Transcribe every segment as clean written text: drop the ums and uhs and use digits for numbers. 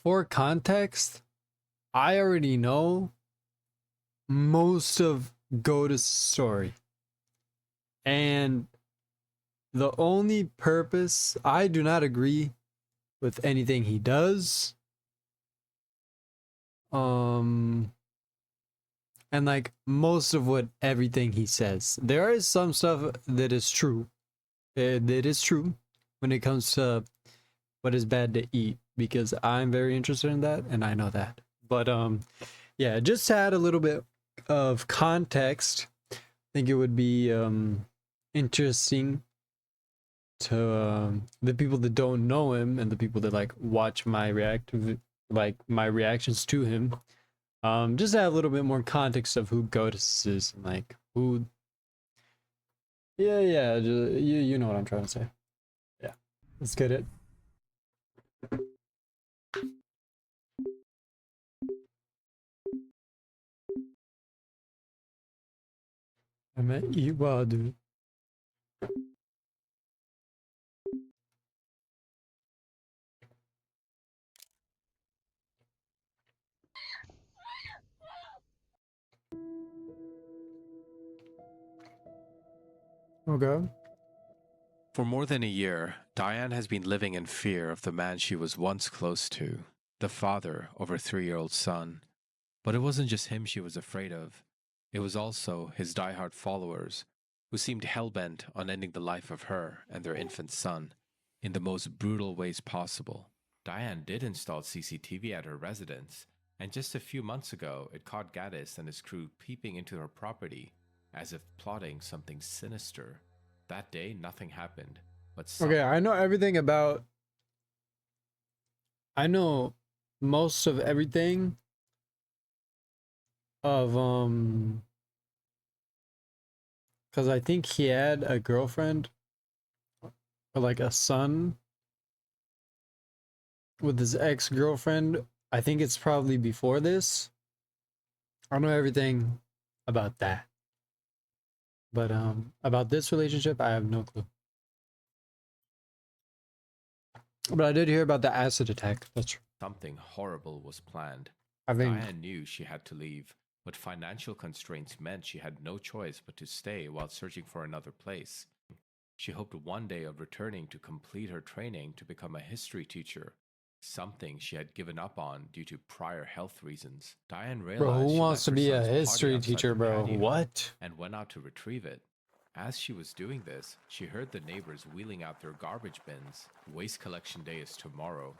for context, I already know most of Goatis' story. And the only purpose, I do not agree with anything he does. And like most of what everything he says. There is some stuff that is true. That is true when it comes to what is bad to eat, because I'm very interested in that and I know that. But yeah, just to add a little bit of context, I think it would be interesting to the people that don't know him and the people that like watch my my reactions to him. Just to have a little bit more context of who Goatis is and like who. Yeah, you know what I'm trying to say. Yeah, let's get it. I met you, dude. Okay. For more than a year, Diane has been living in fear of the man she was once close to, the father of her 3-year-old son. But it wasn't just him she was afraid of. It was also his diehard followers, who seemed hell-bent on ending the life of her and their infant son in the most brutal ways possible. Diane did install CCTV at her residence, and just a few months ago, it caught Goatis and his crew peeping into her property, as if plotting something sinister. That day, nothing happened, but Okay, I know everything about. I know most of everything of because I think he had a girlfriend or like a son with his ex-girlfriend. I think it's probably before this. I know everything about that. But about this relationship, I have no clue. But I did hear about the acid attack. That's true. something horrible was planned. I think Diane knew she had to leave, but financial constraints meant she had no choice but to stay while searching for another place. She hoped one day of returning to complete her training to become a history teacher, something she had given up on due to prior health reasons. Diane bro, realized who she wants left to her be a son's party history outside teacher, the bro? patio What? and went out to retrieve it. As she was doing this, she heard the neighbors wheeling out their garbage bins. Waste collection day is tomorrow.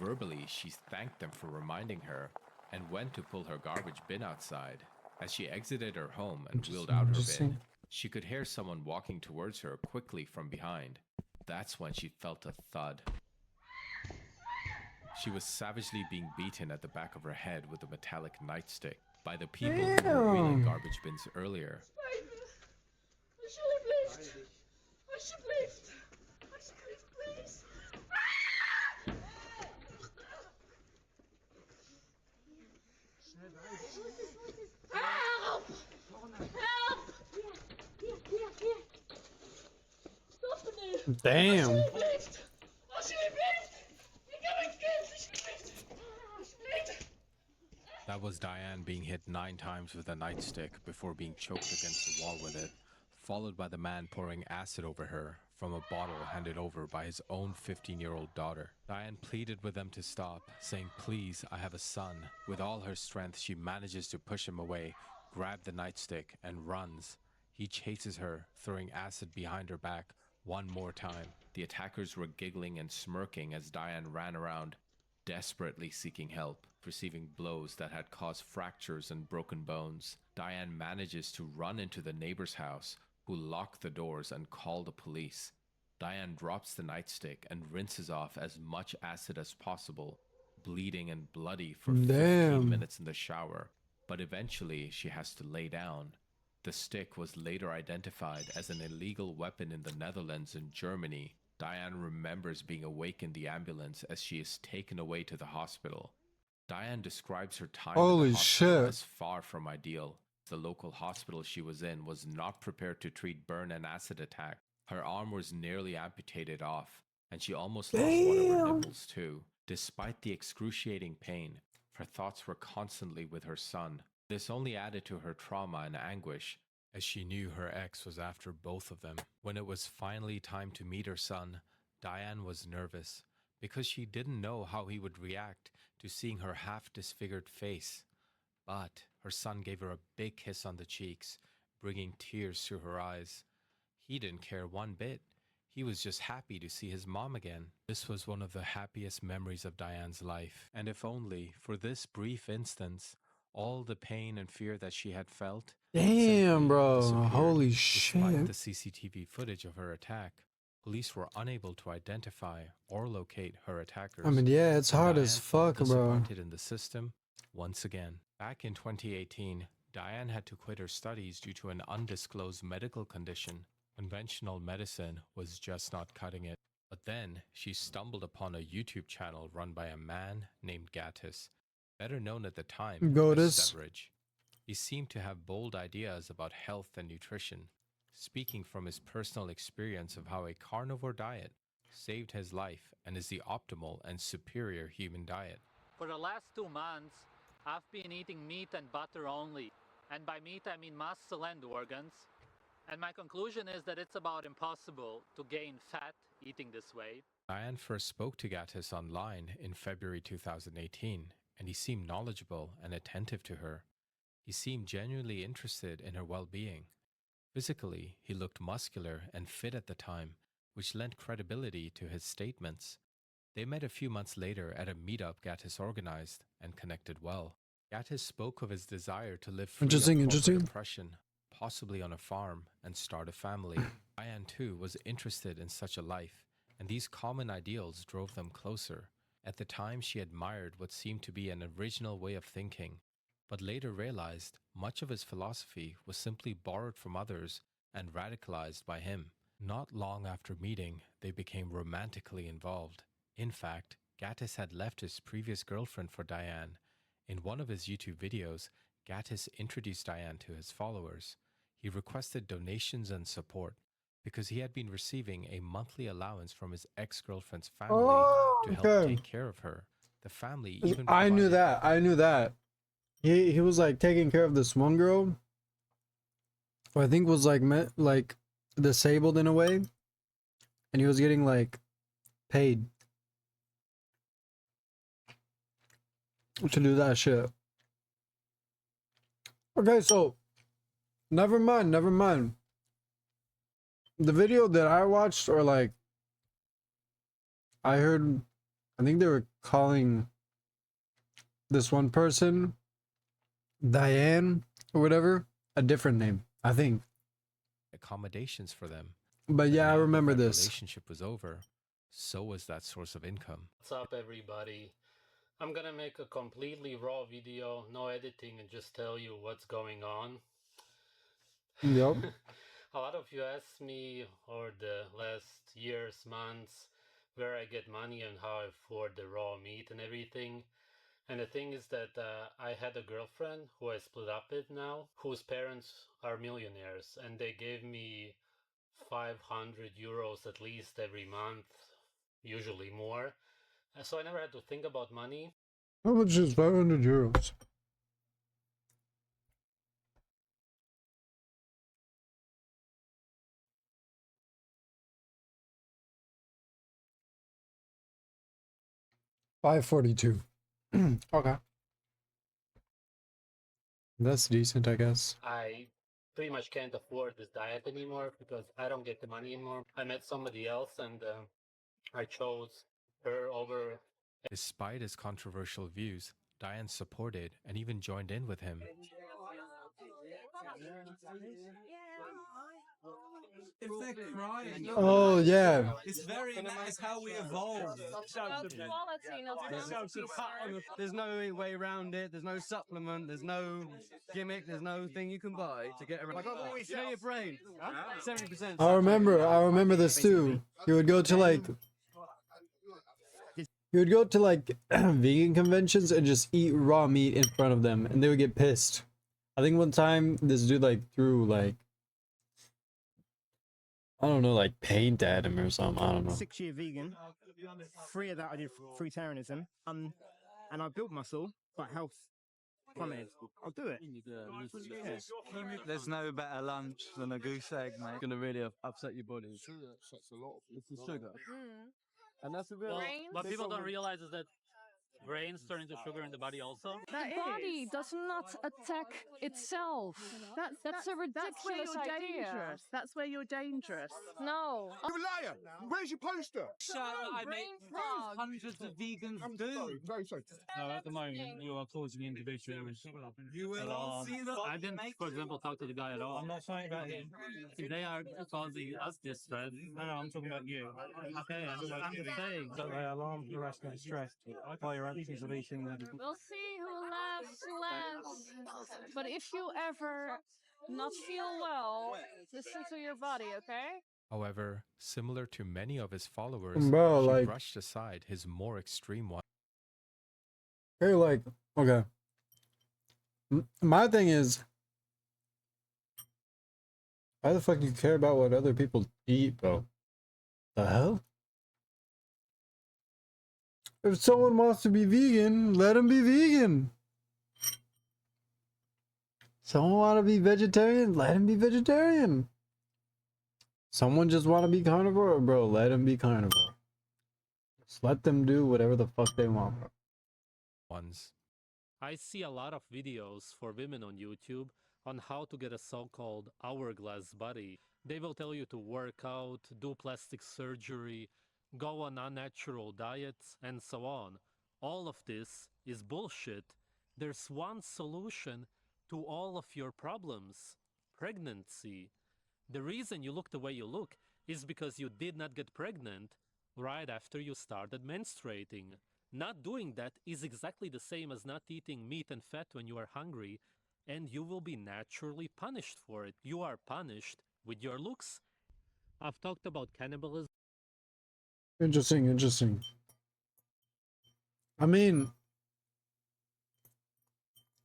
Verbally, she thanked them for reminding her and went to pull her garbage bin outside. As she exited her home and wheeled out her bin, she could hear someone walking towards her quickly from behind. That's when she felt a thud. She was savagely being beaten at the back of her head with a metallic nightstick by the people who were wheeling garbage bins earlier. I should have left. I should left. I should left, please. Help! Help! Here. Stop it. Damn. I should have left. You gotta get. I should have left. That was Diane being hit 9 times with a nightstick before being choked against the wall with it, followed by the man pouring acid over her from a bottle handed over by his own 15-year-old daughter. Diane pleaded with them to stop, saying, "Please, I have a son." With all her strength, she manages to push him away, grab the nightstick, and runs. He chases her, throwing acid behind her back one more time. The attackers were giggling and smirking as Diane ran around, desperately seeking help, receiving blows that had caused fractures and broken bones. Diane manages to run into the neighbor's house, who lock the doors and call the police. Diane drops the nightstick and rinses off as much acid as possible, bleeding and bloody for 15 minutes in the shower, but eventually she has to lay down. The stick was later identified as an illegal weapon in the Netherlands and Germany. Diane remembers being awake in the ambulance as she is taken away to the hospital. Diane describes her time in the hospital as far from ideal. The local hospital she was in was not prepared to treat burn and acid attack. Her arm was nearly amputated off, and she almost lost one of her Damn. nipples too. Despite the excruciating pain, her thoughts were constantly with her son. This only added to her trauma and anguish, as she knew her ex was after both of them. When it was finally time to meet her son, Diane was nervous because she didn't know how he would react to seeing her half disfigured face. But her son gave her a big kiss on the cheeks, bringing tears to her eyes. He didn't care one bit. He was just happy to see his mom again. This was one of the happiest memories of Diane's life. And if only for this brief instance, all the pain and fear that she had felt Damn, simply bro. disappeared. Holy Despite shit. the CCTV footage of her attack, police were unable to identify or locate her attackers. I mean, yeah, it's And hard Diane as felt fuck, bro. disappointed in the system once again. Back in 2018, Diane had to quit her studies due to an undisclosed medical condition. Conventional medicine was just not cutting it. But then she stumbled upon a YouTube channel run by a man named Goatis, better known at the time as Goatis. Severage. He seemed to have bold ideas about health and nutrition, speaking from his personal experience of how a carnivore diet saved his life and is the optimal and superior human diet. For the last 2 months, I've been eating meat and butter only. And by meat, I mean muscle and organs. And my conclusion is that it's about impossible to gain fat eating this way. Diane first spoke to Goatis online in February 2018, and he seemed knowledgeable and attentive to her. He seemed genuinely interested in her well-being. Physically, he looked muscular and fit at the time, which lent credibility to his statements. They met a few months later at a meetup Goatis organized and connected well. Goatis spoke of his desire to live free of corporate oppression, possibly on a farm, and start a family. Diane too was interested in such a life, and these common ideals drove them closer. At the time, she admired what seemed to be an original way of thinking, but later realized much of his philosophy was simply borrowed from others and radicalized by him. Not long after meeting, they became romantically involved. In fact, Goatis had left his previous girlfriend for Diane. In one of his YouTube videos, Goatis introduced Diane to his followers. He requested donations and support because he had been receiving a monthly allowance from his ex-girlfriend's family to help take care of her. The family even I knew that. He was like taking care of this one girl who I think was like disabled in a way, and he was getting like paid to do that shit. Okay, so never mind. The video that I watched, or like I heard, I think they were calling this one person Diane or whatever, a different name, I think. Accommodations for them. But yeah, I remember that this. Relationship was over. So was that source of income. What's up, everybody? I'm gonna make a completely raw video, no editing, and just tell you what's going on. Yep. A lot of you asked me over the last years, months, where I get money and how I afford the raw meat and everything. And the thing is that I had a girlfriend who I split up with now, whose parents are millionaires, and they gave me 500 euros at least every month, usually more. So I never had to think about money. How much is 500 euros? $542. Okay. That's decent, I guess. I pretty much can't afford this diet anymore because I don't get the money anymore. I met somebody else and I chose her over. Despite his controversial views, Diane supported and even joined in with him. If they're crying, Oh yeah. it's very nice how we evolved. There's no way around it. There's no supplement. There's no gimmick. There's no thing you can buy to get around. You know your brain. 70%. I remember this too. You would go to like vegan conventions and just eat raw meat in front of them, and they would get pissed. I think one time this dude like threw like I don't know, like paint at him or something. I don't know. 6-year vegan. 3 of that I did fruitarianism. And I built muscle, but health plummeted. I'll do it. Yeah. There's no better lunch than a goose egg, mate. It's gonna really upset your body. It's the sugar. And that's a real. What people don't realize is that grains turn into sugar in the body also. The body does not attack itself. That's a ridiculous idea. That's where you're dangerous. No. You liar! Where's your poster? I brain make fog. hundreds of vegans do. Sorry. No, at the moment you are causing individuals. You will all see that. I didn't, for example, talk to the guy at all. I'm not talking about him. If they are causing us distress, no, I'm talking about you. Okay, I'm just saying. So alarm, harassment, stress, fire actions of eating. We'll see who laughs last. But if you ever not feel well, listen to your body, okay? However, similar to many of his followers, Bro, she like- brushed aside his more extreme one. Hey, like, okay. My thing is, why the fuck do you care about what other people eat, bro? The hell? If someone wants to be vegan, let him be vegan. Someone want to be vegetarian, let him be vegetarian. Someone just want to be carnivore, bro, let him be carnivore. Just let them do whatever the fuck they want, bro. Ones. I see a lot of videos for women on YouTube on how to get a so-called hourglass body. They will tell you to work out, do plastic surgery, go on unnatural diets, and so on. All of this is bullshit. There's one solution to all of your problems: pregnancy. The reason you look the way you look is because you did not get pregnant right after you started menstruating. Not doing that is exactly the same as not eating meat and fat when you are hungry, and you will be naturally punished for it. You are punished with your looks. I've talked about cannibalism. Interesting. I mean,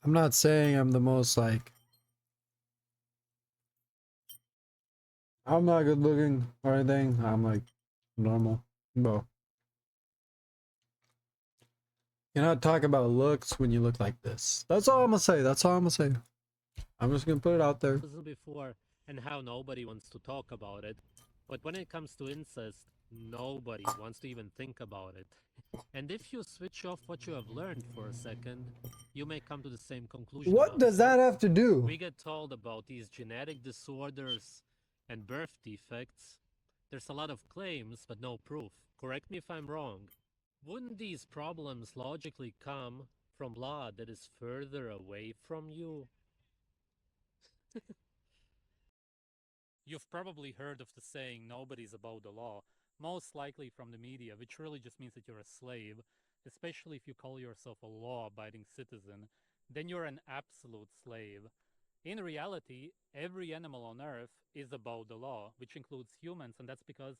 I'm not saying I'm the most, like, I'm not good looking or anything. I'm like normal, bro. You not talk about looks when you look like this. That's all I'm gonna say. I'm just gonna put it out there. Before, and how nobody wants to talk about it. But when it comes to incest, nobody wants to even think about it. And if you switch off what you have learned for a second, you may come to the same conclusion. What about does that have to do? We get told about these genetic disorders and birth defects. There's a lot of claims, but no proof. Correct me if I'm wrong. Wouldn't these problems logically come from blood that is further away from you? You've probably heard of the saying, nobody's above the law, most likely from the media, which really just means that you're a slave, especially if you call yourself a law-abiding citizen. Then you're an absolute slave. In reality, every animal on Earth is above the law, which includes humans, and that's because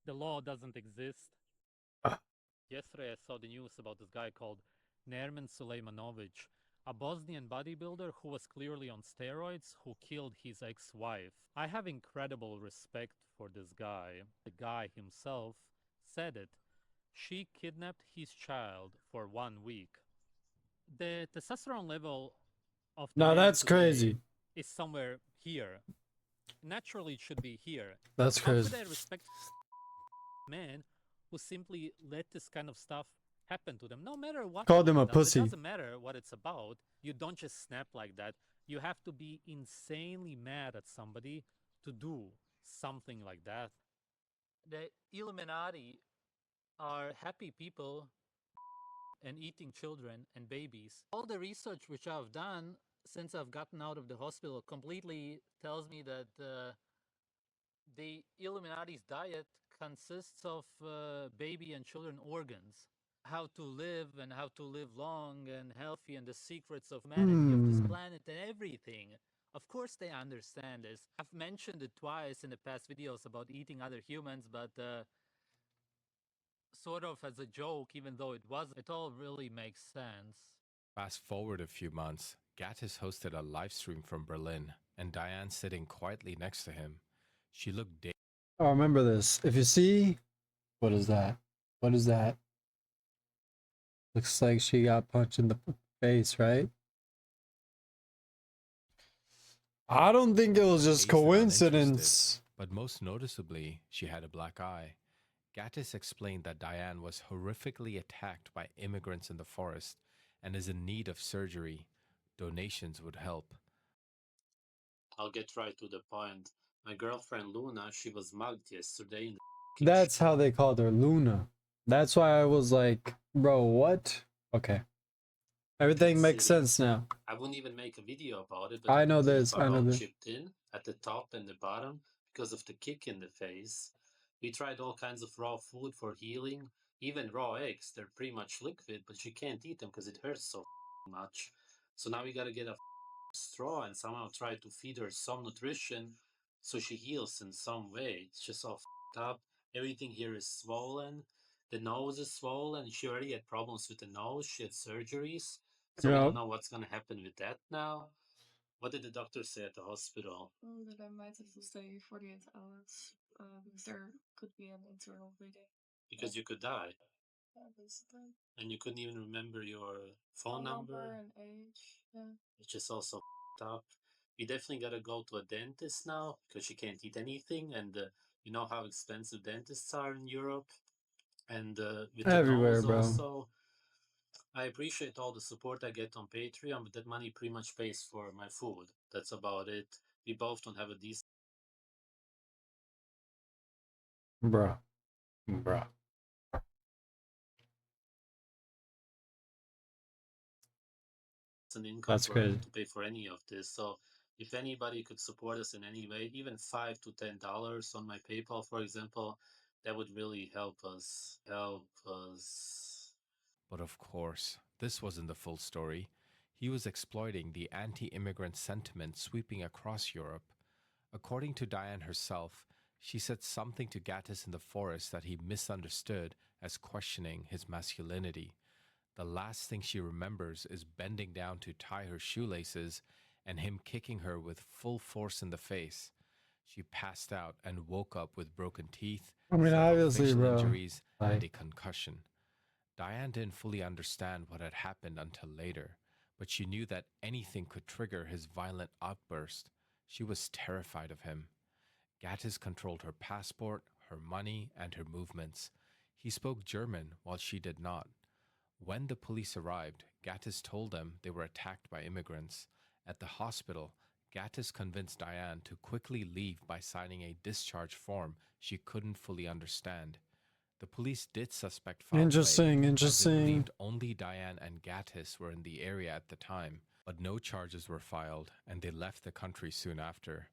the law doesn't exist. Yesterday I saw the news about this guy called Nermin Sulejmanovic, a Bosnian bodybuilder who was clearly on steroids, who killed his ex-wife. I have incredible respect for this guy. The guy himself said it. She kidnapped his child for 1 week. The testosterone level of the No, man that's today crazy. is somewhere here. Naturally, it should be here. That's How could crazy. I respect man who simply let this kind of stuff happen to them? No matter what. Called him a someone does, pussy. It doesn't matter what it's about. You don't just snap like that. You have to be insanely mad at somebody to do something like that. The Illuminati are happy people and eating children and babies. All the research which I've done since I've gotten out of the hospital completely tells me that the Illuminati's diet consists of baby and children organs. How to live and how to live long and healthy, and the secrets of humanity of this planet and everything. Of course they understand this. I've mentioned it twice in the past videos about eating other humans, but sort of as a joke, even though it wasn't. It all really makes sense. Fast forward a few months, Goatis hosted a live stream from Berlin, and Diane sitting quietly next to him. She looked Oh, remember this. If you see, what is that? What is that? Looks like she got punched in the face, right? I don't think it was just Face and uninterested, coincidence. but most noticeably, she had a black eye. Goatis explained that Diane was horrifically attacked by immigrants in the forest and is in need of surgery. Donations would help. I'll get right to the point. My girlfriend Luna, she was mugged yesterday in the That's how they called her, Luna. That's why I was like, bro, what? Okay. Everything makes city. sense now. I wouldn't even make a video about it, but I the know teeth this. are I know all this. chipped in at the top and the bottom because of the kick in the face. We tried all kinds of raw food for healing, even raw eggs. They're pretty much liquid, but she can't eat them because it hurts so much. So now we gotta get a straw and somehow try to feed her some nutrition so she heals in some way. It's just all up. Everything here is swollen. The nose is swollen. She already had problems with the nose. She had surgeries. So we don't know what's going to happen with that now. What did the doctor say at the hospital? That I might have to stay 48 hours because there could be an internal bleeding. Because you could die. Yeah, basically. And you couldn't even remember your phone number and age. Yeah. It's just also up. We definitely got to go to a dentist now because she can't eat anything. And you know how expensive dentists are in Europe. And with the Everywhere, nose bro. also. I appreciate all the support I get on Patreon, but that money pretty much pays for my food. That's about it. We both don't have a decent Bruh. Bruh. income That's crazy. to pay for any of this. So if anybody could support us in any way, even $5 to $10 on my PayPal, for example, that would really help us. But of course, this wasn't the full story. He was exploiting the anti-immigrant sentiment sweeping across Europe. According to Diane herself, she said something to Goatis in the forest that he misunderstood as questioning his masculinity. The last thing she remembers is bending down to tie her shoelaces and him kicking her with full force in the face. She passed out and woke up with broken teeth, I mean, several obviously, facial bro. injuries, and Like, a concussion. Diane didn't fully understand what had happened until later, but she knew that anything could trigger his violent outburst. She was terrified of him. Goatis controlled her passport, her money, and her movements. He spoke German while she did not. When the police arrived, Goatis told them they were attacked by immigrants. At the hospital, Goatis convinced Diane to quickly leave by signing a discharge form she couldn't fully understand. The police did suspect foul play, interesting, as they interesting. believed only Diane and Goatis were in the area at the time, but no charges were filed, and they left the country soon after.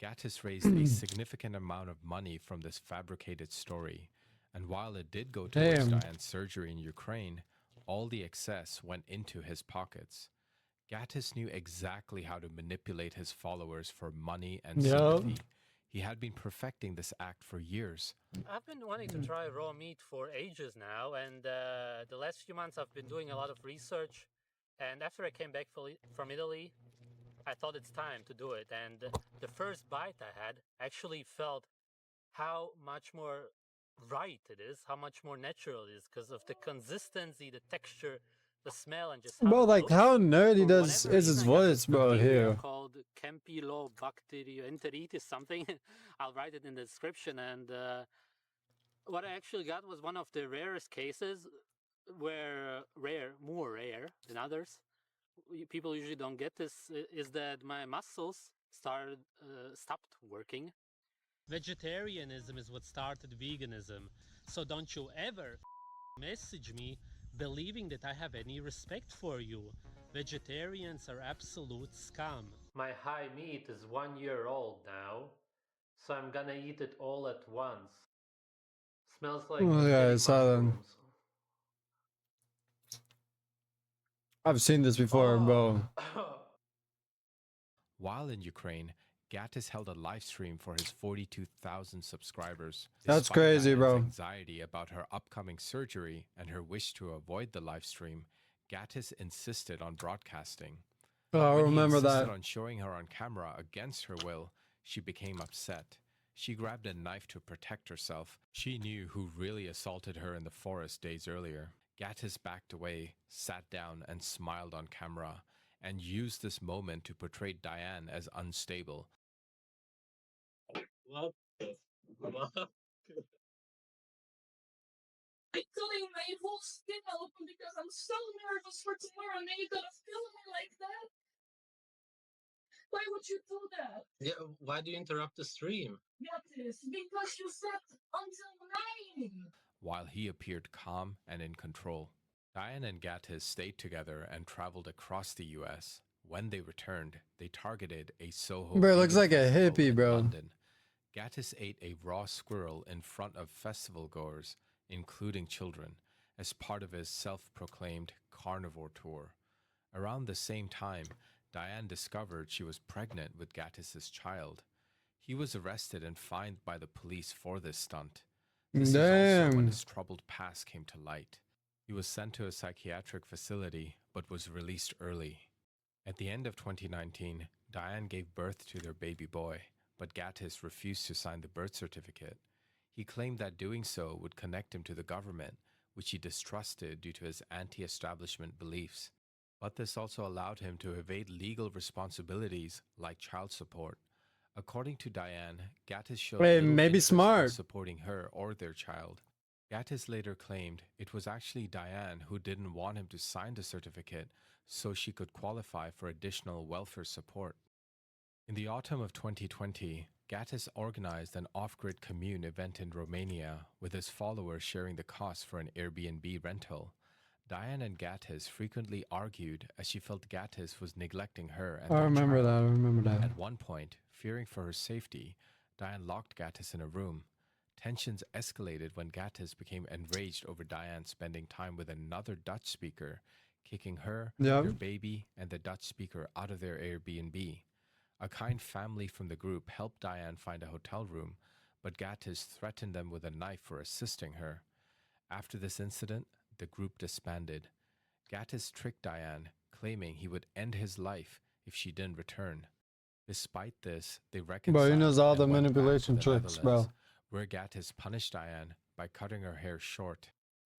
Goatis raised a significant amount of money from this fabricated story, and while it did go towards Damn. Diane's surgery in Ukraine, all the excess went into his pockets. Goatis knew exactly how to manipulate his followers for money and sympathy. He had been perfecting this act for years. I've been wanting to try raw meat for ages now, and the last few months I've been doing a lot of research. And after I came back from Italy, I thought it's time to do it. And the first bite I had actually felt how much more right it is, how much more natural it is because of the consistency, the texture, the smell, and just how Bro, it like, looks. how nerdy For is whatever his reason, I got voice, this bro, bacteria here? called Campylobacterienteritis something. I'll write it in the description. And what I actually got was one of the rarest cases where more rare than others. People usually don't get this, is that my muscles stopped working. Vegetarianism is what started veganism. So don't you ever message me believing that I have any respect for you. Vegetarians are absolute scum. My high meat is 1 year old now, so I'm gonna eat it all at once. Smells like Oh, yeah, I getting saw them. mushrooms. I've seen this before, bro. While in Ukraine, Goatis held a live stream for his 42,000 subscribers. That's Despite crazy, Diane's bro. anxiety about her upcoming surgery and her wish to avoid the live stream, Goatis insisted on broadcasting. Oh, I When remember he insisted that. on showing her on camera against her will, she became upset. She grabbed a knife to protect herself. She knew who really assaulted her in the forest days earlier. Goatis backed away, sat down, and smiled on camera, and used this moment to portray Diane as unstable. What the fuck? I couldn't my whole skin open because I'm so nervous for tomorrow, and then you're gonna film me like that? Why would you do that? Yeah, why do you interrupt the stream? Goatis, because you said until 9. While he appeared calm and in control. Diane and Goatis stayed together and traveled across the US. When they returned, they targeted a Soho Bro, looks eating like a festival hippie, in bro. London. Goatis ate a raw squirrel in front of festival goers, including children, as part of his self-proclaimed carnivore tour. Around the same time, Diane discovered she was pregnant with Goatis' child. He was arrested and fined by the police for this stunt. This is also when his troubled past came to light. He was sent to a psychiatric facility, but was released early. At the end of 2019, Diane gave birth to their baby boy, but Goatis refused to sign the birth certificate. He claimed that doing so would connect him to the government, which he distrusted due to his anti-establishment beliefs. But this also allowed him to evade legal responsibilities like child support. According to Diane, Goatis showed little maybe interest in smart. supporting her or their child. Goatis later claimed it was actually Diane who didn't want him to sign the certificate so she could qualify for additional welfare support. In the autumn of 2020, Goatis organized an off-grid commune event in Romania with his followers sharing the cost for an Airbnb rental. Diane and Goatis frequently argued as she felt Goatis was neglecting her and I their remember child. that. I remember that. At one point, fearing for her safety, Diane locked Goatis in a room. Tensions escalated when Goatis became enraged over Diane spending time with another Dutch speaker, kicking her, Yeah. their baby, and the Dutch speaker out of their Airbnb. A kind family from the group helped Diane find a hotel room, but Goatis threatened them with a knife for assisting her. After this incident, the group disbanded. Goatis tricked Diane, claiming he would end his life if she didn't return. Despite this, they reconciled. Bro, he knows all and the went back to manipulation the tricks, Netherlands, bro. where Goatis punished Diane by cutting her hair short.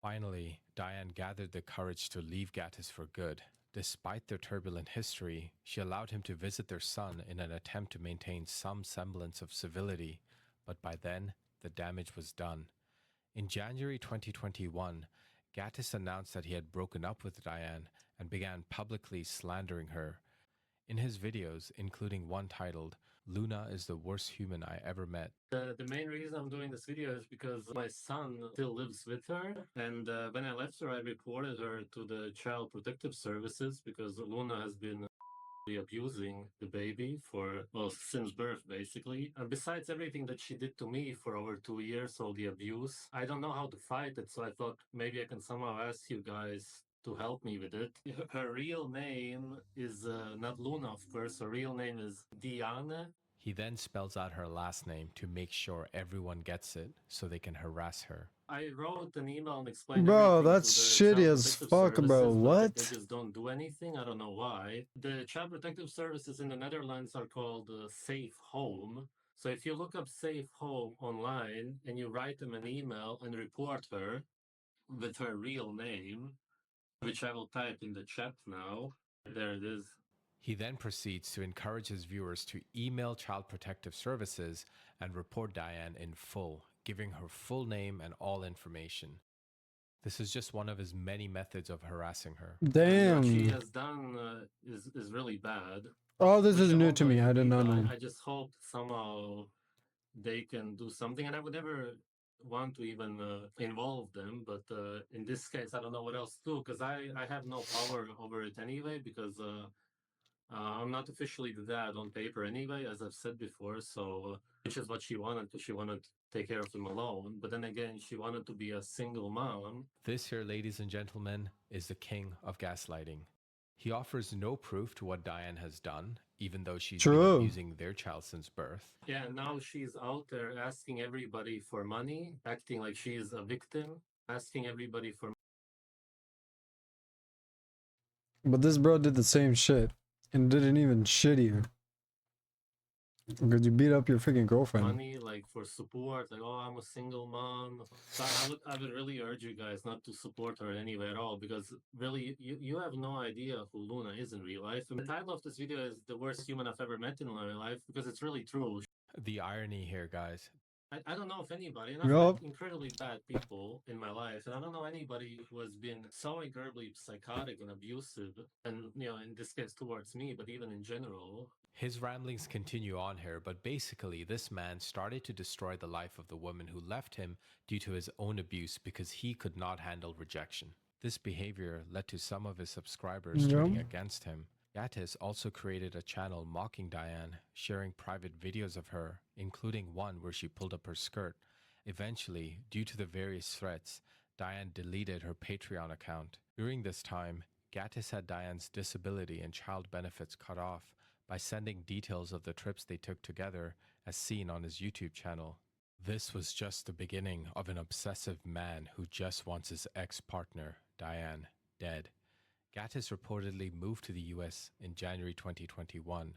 Finally, Diane gathered the courage to leave Goatis for good. Despite their turbulent history, she allowed him to visit their son in an attempt to maintain some semblance of civility, but by then, the damage was done. In January 2021, Goatis announced that he had broken up with Diane and began publicly slandering her. In his videos, including one titled, "Luna is the worst human I ever met." The main reason I'm doing this video is because my son still lives with her, and when I left her, I reported her to the Child Protective Services because Luna has been abusing the baby since birth, basically. And besides everything that she did to me for over 2 years, all the abuse, I don't know how to fight it, so I thought maybe I can somehow ask you guys to help me with it. Her real name is not Luna, of course. Her real name is Diane. He then spells out her last name to make sure everyone gets it so they can harass her. I wrote an email and explained Bro, everything that's to the shitty Child as Protective fuck, bro. Services, but What? they just don't do anything. I don't know why. The Child Protective Services in the Netherlands are called Safe Home. So if you look up Safe Home online and you write them an email and report her with her real name, which I will type in the chat now. There it is. He then proceeds to encourage his viewers to email Child Protective Services and report Diane in full, giving her full name and all information. This is just one of his many methods of harassing her. Damn. What she has done is really bad. Oh, this Which is I new hope to me. I did not know. I just hope somehow they can do something, and I would never want to even involve them. But in this case, I don't know what else to do because I have no power over it anyway because I'm not officially the dad on paper anyway, as I've said before. So, which is what she wanted, because she wanted to take care of him alone. But then again, she wanted to be a single mom. This here, ladies and gentlemen, is the king of gaslighting. He offers no proof to what Diane has done, even though she's been abusing their child since birth. Yeah, now she's out there asking everybody for money, acting like she's a victim, asking everybody for. But this bro did the same shit and did it even shittier. Because you beat up your freaking girlfriend. money, like for support, like, oh, I'm a single mom. So I would really urge you guys not to support her in any way at all, because really you have no idea who Luna is in real life. And the title of this video is "The Worst Human I've Ever Met in My Life," because it's really true. The irony here, guys. I don't know if anybody, and I've Yup. met incredibly bad people in my life, and I don't know anybody who has been so incredibly psychotic and abusive, and in this case towards me, but even in general. His ramblings continue on here, but basically this man started to destroy the life of the woman who left him due to his own abuse because he could not handle rejection. This behavior led to some of his subscribers turning against him. Goatis also created a channel mocking Diane, sharing private videos of her, including one where she pulled up her skirt. Eventually, due to the various threats, Diane deleted her Patreon account. During this time, Goatis had Diane's disability and child benefits cut off by sending details of the trips they took together as seen on his YouTube channel. This was just the beginning of an obsessive man who just wants his ex-partner, Diane, dead. Goatis reportedly moved to the US in January 2021.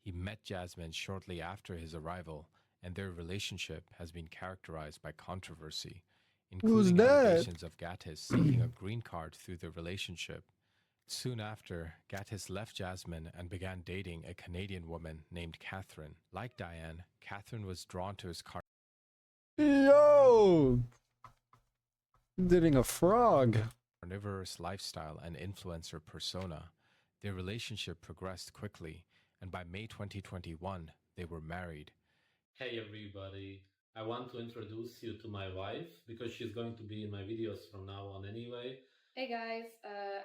He met Jasmine shortly after his arrival, and their relationship has been characterized by controversy, including allegations of Goatis seeking a green card through the relationship. Soon after, Goatis left Jasmine and began dating a Canadian woman named Catherine. Like Diane, Catherine was drawn to his Yo! Dating a frog. carnivorous lifestyle and influencer persona. Their relationship progressed quickly, and by May 2021, they were married. Hey everybody, I want to introduce you to my wife because she's going to be in my videos from now on anyway. Hey guys,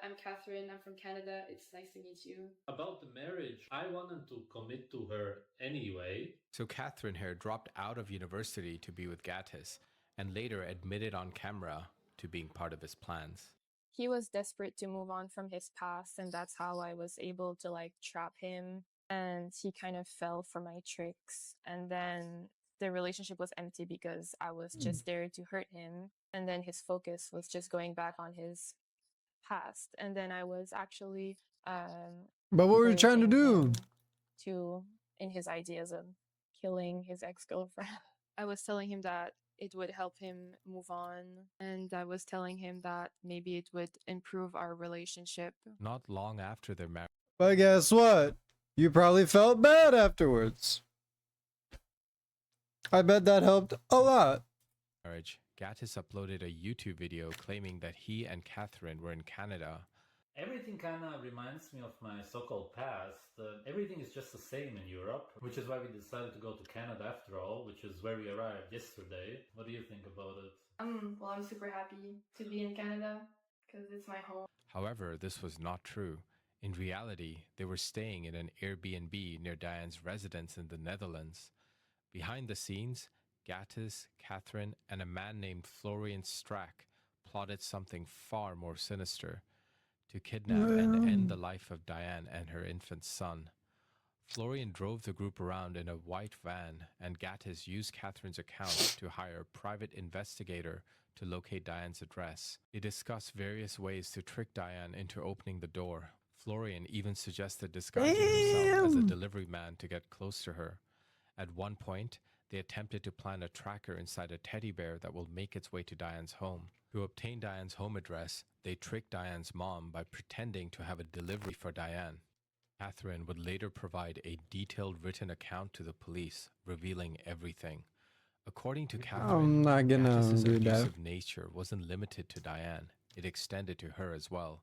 I'm Catherine, I'm from Canada, it's nice to meet you. About the marriage, I wanted to commit to her anyway. So Catherine here dropped out of university to be with Goatis, and later admitted on camera to being part of his plans. He was desperate to move on from his past, and that's how I was able to like trap him, and he kind of fell for my tricks. And then the relationship was empty because I was just there to hurt him, and then his focus was just going back on his past. And then I was actually But what were you trying to do? In his ideas of killing his ex-girlfriend. I was telling him that it would help him move on, and I was telling him that maybe it would improve our relationship. Not long after their marriage, But guess what? You probably felt bad afterwards. I bet that helped a lot. Goatis uploaded a YouTube video claiming that he and Catherine were in Canada. Everything kind of reminds me of my so-called past. Everything is just the same in Europe, which is why we decided to go to Canada after all, which is where we arrived yesterday. What do you think about it? Well, I'm super happy to be in Canada because it's my home. However, this was not true. In reality, they were staying in an Airbnb near Diane's residence in the Netherlands. Behind the scenes, Goatis, Catherine, and a man named Florian Strack plotted something far more sinister: to kidnap and end the life of Diane and her infant son. Florian drove the group around in a white van, and Goatis used Catherine's account to hire a private investigator to locate Diane's address. They discussed various ways to trick Diane into opening the door. Florian even suggested disguising himself as a delivery man to get close to her. At one point, they attempted to plant a tracker inside a teddy bear that will make its way to Diane's home. To obtain Diane's home address, they tricked Diane's mom by pretending to have a delivery for Diane. Catherine would later provide a detailed written account to the police, revealing everything. According to Catherine, I'm not gonna Goatis' do that. abusive nature wasn't limited to Diane. It extended to her as well.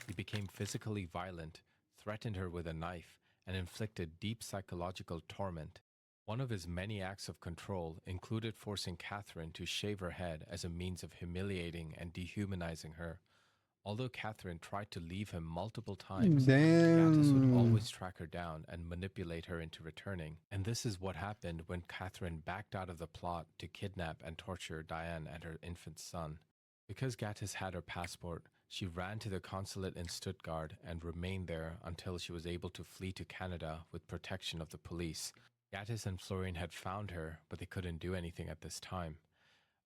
He became physically violent, threatened her with a knife, and inflicted deep psychological torment. One of his many acts of control included forcing Catherine to shave her head as a means of humiliating and dehumanizing her. Although Catherine tried to leave him multiple times, Goatis would always track her down and manipulate her into returning. And this is what happened when Catherine backed out of the plot to kidnap and torture Diane and her infant son. Because Goatis had her passport, she ran to the consulate in Stuttgart and remained there until she was able to flee to Canada with protection of the police. Goatis and Florian had found her, but they couldn't do anything at this time.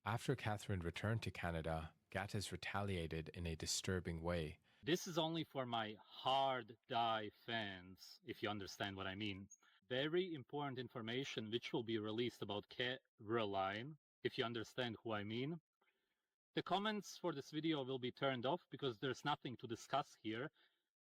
After Catherine returned to Canada, Goatis retaliated in a disturbing way. This is only for my hard die fans, if you understand what I mean. very important information which will be released about Caroline, if you understand who I mean. The comments for this video will be turned off because there's nothing to discuss here.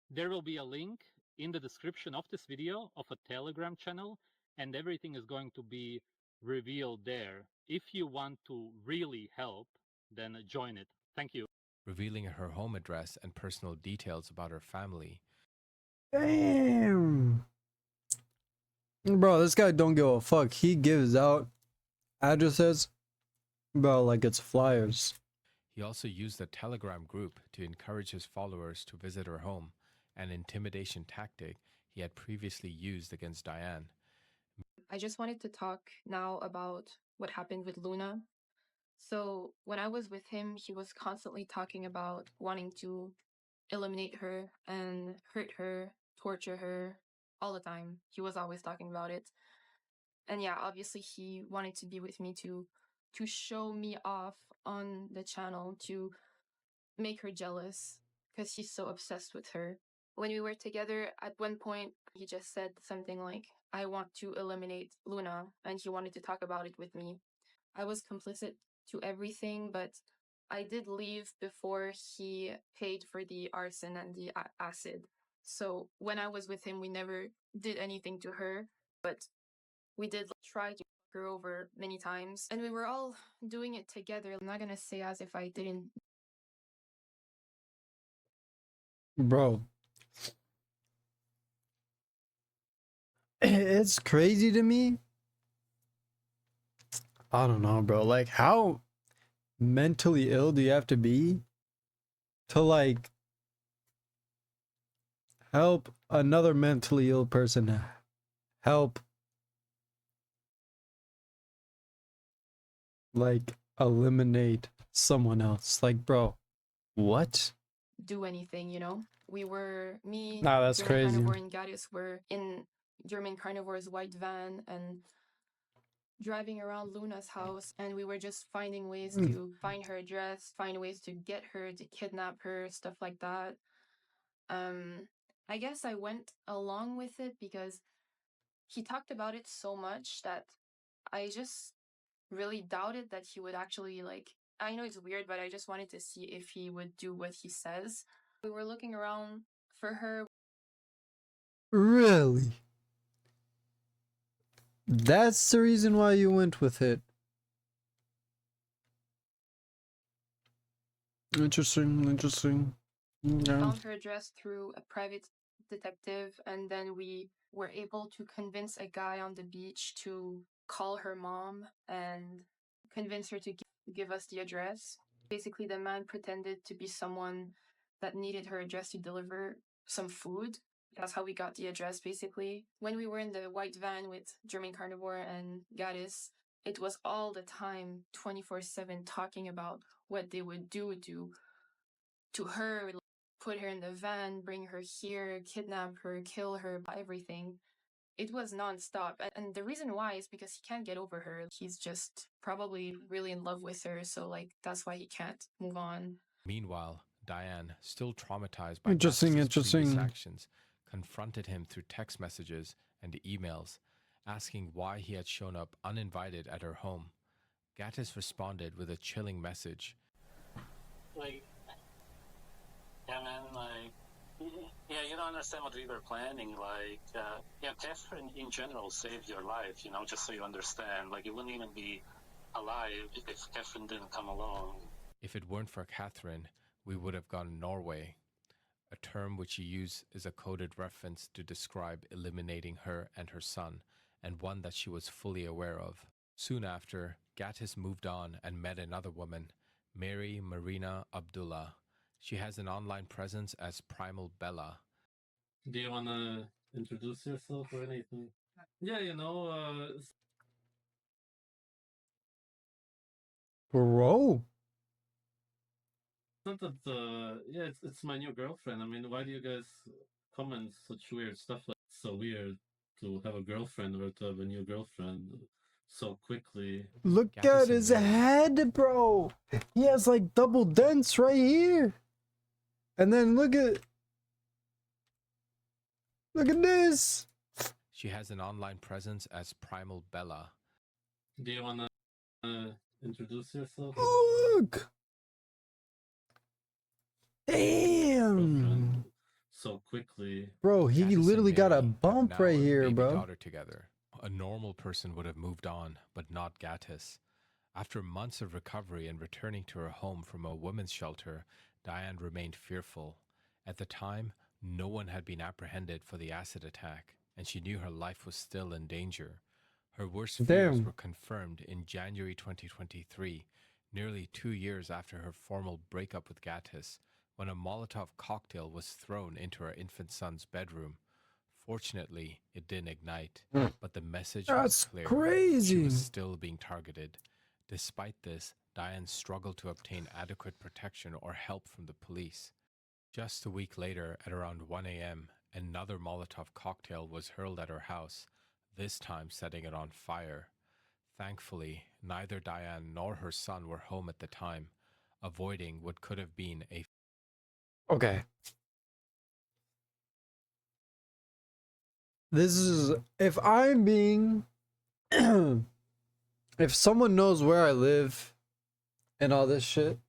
There will be a link in the description of this video of a Telegram channel, and everything is going to be revealed there. If you want to really help, then join it. Thank you. Revealing her home address and personal details about her family. Damn. Bro, this guy don't give a fuck. He gives out addresses, bro, like it's flyers. He also used a Telegram group to encourage his followers to visit her home, an intimidation tactic he had previously used against Diane. I just wanted to talk now about what happened with Luna. So when I was with him, he was constantly talking about wanting to eliminate her and hurt her, torture her all the time. He was always talking about it. And yeah, obviously he wanted to be with me to show me off on the channel, to make her jealous because he's so obsessed with her. When we were together, at one point, he just said something like, I want to eliminate Luna, and he wanted to talk about it with me. I was complicit to everything, but I did leave before he paid for the arson and the acid. So when I was with him, we never did anything to her, but we did try to fuck her over many times, and we were all doing it together. I'm not gonna say as if I didn't. Bro. It's crazy to me. I don't know, bro. Like, how mentally ill do you have to be to, like, help another mentally ill person help, like, eliminate someone else? Like, bro, what? Do anything, you know? We were, me, Nah, that's German crazy. Carnivore, and Goatis were in German Carnivore's white van and driving around Luna's house, and we were just finding ways to find her address, find ways to get her, to kidnap her, stuff like that. I guess I went along with it because he talked about it so much that I just really doubted that he would actually, like, I know it's weird, but I just wanted to see if he would do what he says. We were looking around for her. Really? That's the reason why you went with it. Interesting, interesting. Yeah. Found her address through a private detective, and then we were able to convince a guy on the beach to call her mom and convince her to give us the address. Basically, the man pretended to be someone that needed her address to deliver some food. That's how we got the address, basically. When we were in the white van with German Carnivore and Goatis, it was all the time, 24/7, talking about what they would do to her, put her in the van, bring her here, kidnap her, kill her, everything. It was nonstop. And the reason why is because he can't get over her. He's just probably really in love with her, so like that's why he can't move on. Meanwhile, Diane, still traumatized by Interesting, Goatis' previous interesting. actions, confronted him through text messages and emails, asking why he had shown up uninvited at her home. Goatis responded with a chilling message. Like, yeah, man, like, yeah, you don't understand what we were planning. Like, yeah, Catherine in general saved your life, you know, just so you understand. Like, you wouldn't even be alive if Catherine didn't come along. If it weren't for Catherine, we would have gone Norway. A term which he used is a coded reference to describe eliminating her and her son, and one that she was fully aware of. Soon after, Goatis moved on and met another woman, Mary Marina Abdullah. She has an online presence as Primal Bella. Do you want to introduce yourself or anything? Yeah, you know, Bro. not that, yeah, it's my new girlfriend. I mean, why do you guys comment such weird stuff? Like, it's so weird to have a girlfriend or to have a new girlfriend so quickly. Look Goatis at his and Mary. head, bro. He has like double dents right here. And then look at this. She has an online presence as Primal Bella. Do you want to introduce yourself? Look! Damn! So quickly. Bro, he Goatis and literally got a Mary have bump now right a here, baby bro. daughter together. A normal person would have moved on, but not Goatis. After months of recovery and returning to her home from a women's shelter, Diane remained fearful. At the time, no one had been apprehended for the acid attack, and she knew her life was still in danger. Her worst fears Damn. were confirmed in January 2023, nearly 2 years after her formal breakup with Goatis, when a Molotov cocktail was thrown into her infant son's bedroom. Fortunately, it didn't ignite, but the message was That's clear. She crazy. was still being targeted. Despite this, Diane struggled to obtain adequate protection or help from the police. Just a week later, at around 1 a.m., another Molotov cocktail was hurled at her house, this time setting it on fire. Thankfully, neither Diane nor her son were home at the time, avoiding what could have been a... Okay. This is, if I'm being, if someone knows where I live and all this shit,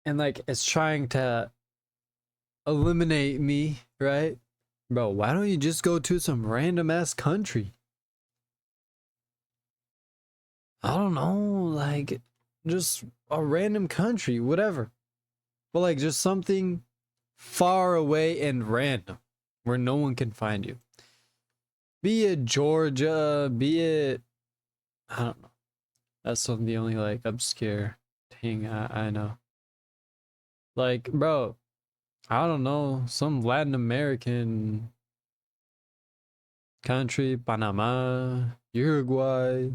and like it's trying to eliminate me, right? Bro, why don't you just go to some random ass country? I don't know, like just a random country, whatever. But like just something far away and random where no one can find you. Be it Georgia, be it, I don't know. That's the only like obscure thing I know. Like, bro, I don't know, some Latin American country, Panama, Uruguay,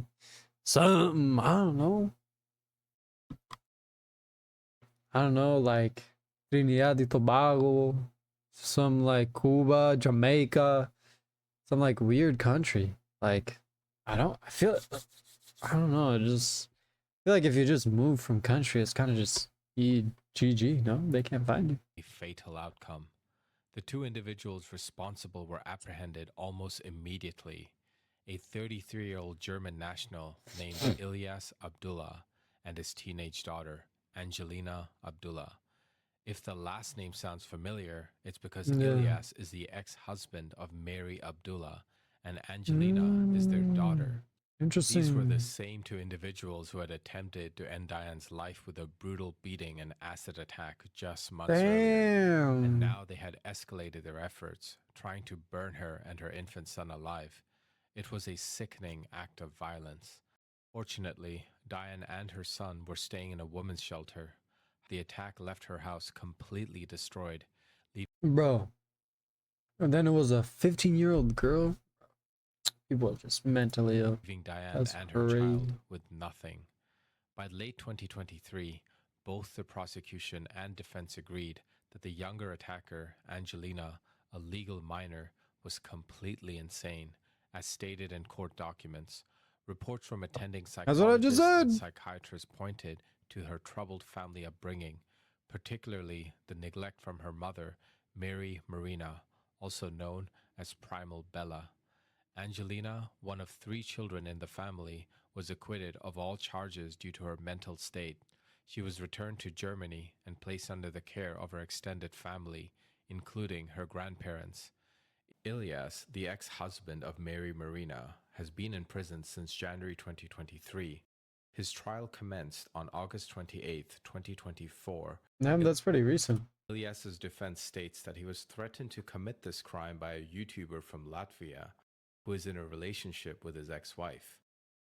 something, I don't know. I don't know, like Trinidad and Tobago, some like Cuba, Jamaica, some like weird country. Like, I don't know, I just feel like if you just move from country, it's kind of just GG, no? They can't find you. a fatal outcome. The two individuals responsible were apprehended almost immediately. A 33-year-old German national named Ilyas Abdullah and his teenage daughter, Angelina Abdullah. If the last name sounds familiar, it's because Ilyas is the ex-husband of Mary Abdullah, and Angelina is their daughter. Interesting. These were the same two individuals who had attempted to end Diane's life with a brutal beating and acid attack just months earlier. And now they had escalated their efforts, trying to burn her and her infant son alive. It was a sickening act of violence. Fortunately, Diane and her son were staying in a women's shelter. The attack left her house completely destroyed. Bro. And then it was a 15-year-old girl. People are just mentally ill. Leaving Diane That's and her crazy. child with nothing. By late 2023, both the prosecution and defense agreed that the younger attacker, Angelina, a legal minor, was completely insane, as stated in court documents. Reports from attending psychologists and psychiatrists pointed to her troubled family upbringing, particularly the neglect from her mother, Mary Marina, also known as Primal Bella. Angelina, one of 3 children in the family, was acquitted of all charges due to her mental state. She was returned to Germany and placed under the care of her extended family, including her grandparents. Ilyas, the ex-husband of Mary Marina, has been in prison since January 2023. His trial commenced on August 28, 2024. Damn, that's pretty recent. Ilyas's defense states that he was threatened to commit this crime by a YouTuber from Latvia who is in a relationship with his ex-wife.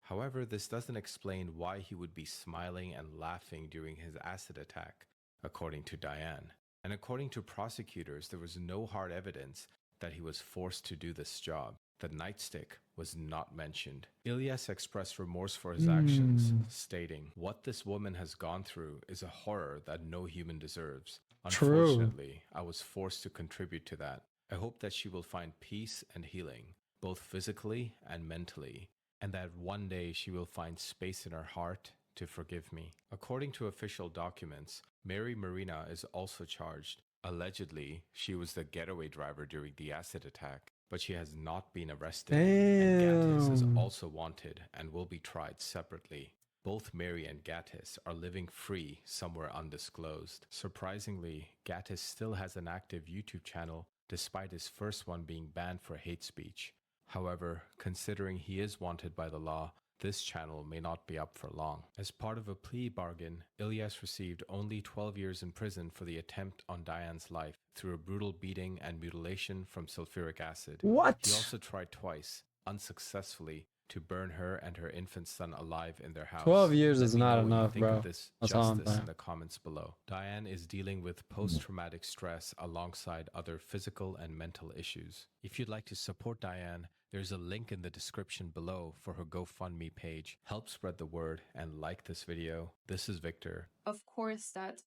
However, this doesn't explain why he would be smiling and laughing during his acid attack, according to Diane. And according to prosecutors, there was no hard evidence that he was forced to do this job. The nightstick was not mentioned. Ilyas expressed remorse for his actions, stating, "What this woman has gone through is a horror that no human deserves. Unfortunately, I was forced to contribute to that. I hope that she will find peace and healing, both physically and mentally, and that one day she will find space in her heart to forgive me." According to official documents, Mary Marina is also charged. Allegedly, she was the getaway driver during the acid attack, but she has not been arrested. And Goatis is Damn. also wanted and will be tried separately. Both Mary and Goatis are living free somewhere undisclosed. Surprisingly, Goatis still has an active YouTube channel despite his first one being banned for hate speech. However, considering he is wanted by the law, this channel may not be up for long. As part of a plea bargain, Ilyas received only 12 years in prison for the attempt on Diane's life through a brutal beating and mutilation from sulfuric acid. What? He also tried twice, unsuccessfully, to burn her and her infant son alive in their house. 12 years Let is me know not what you enough, think bro. of this That's all I'm justice in saying. the comments below. Diane is dealing with post-traumatic stress alongside other physical and mental issues. If you'd like to support Diane, there's a link in the description below for her GoFundMe page. Help spread the word and like this video. This is Victor. Of course, that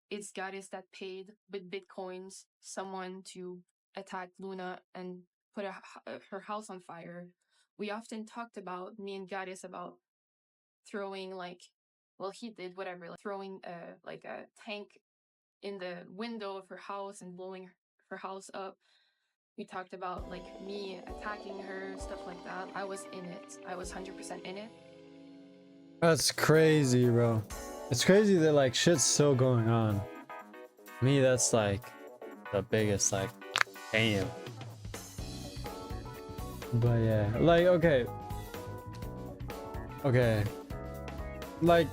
it's Goatis that paid with bitcoins someone to attack Luna and put her house on fire. We often talked about, me and Goatis, about throwing, like, well, he did whatever, like throwing like a tank in the window of her house and blowing her house up. We talked about, like, me attacking her, stuff like that. I was in it. I was 100% in it. That's crazy, bro. It's crazy that like shit's still going on. Me, that's like the biggest, like, damn. But yeah, like, okay, like,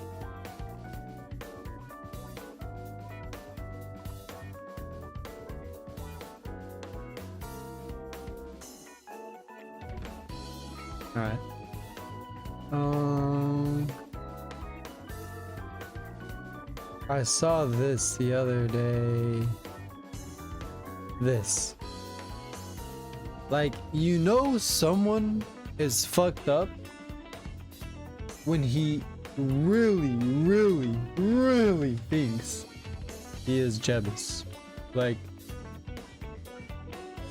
all right. I saw this the other day. This. Like, you know someone is fucked up when he really thinks he is jealous. Like,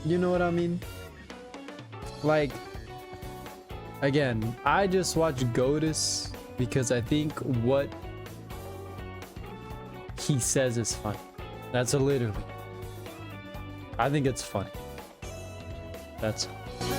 you know what I mean? Like, again, I just watch Goatis because I think what he says is funny. That's literally. I think it's funny. That's all.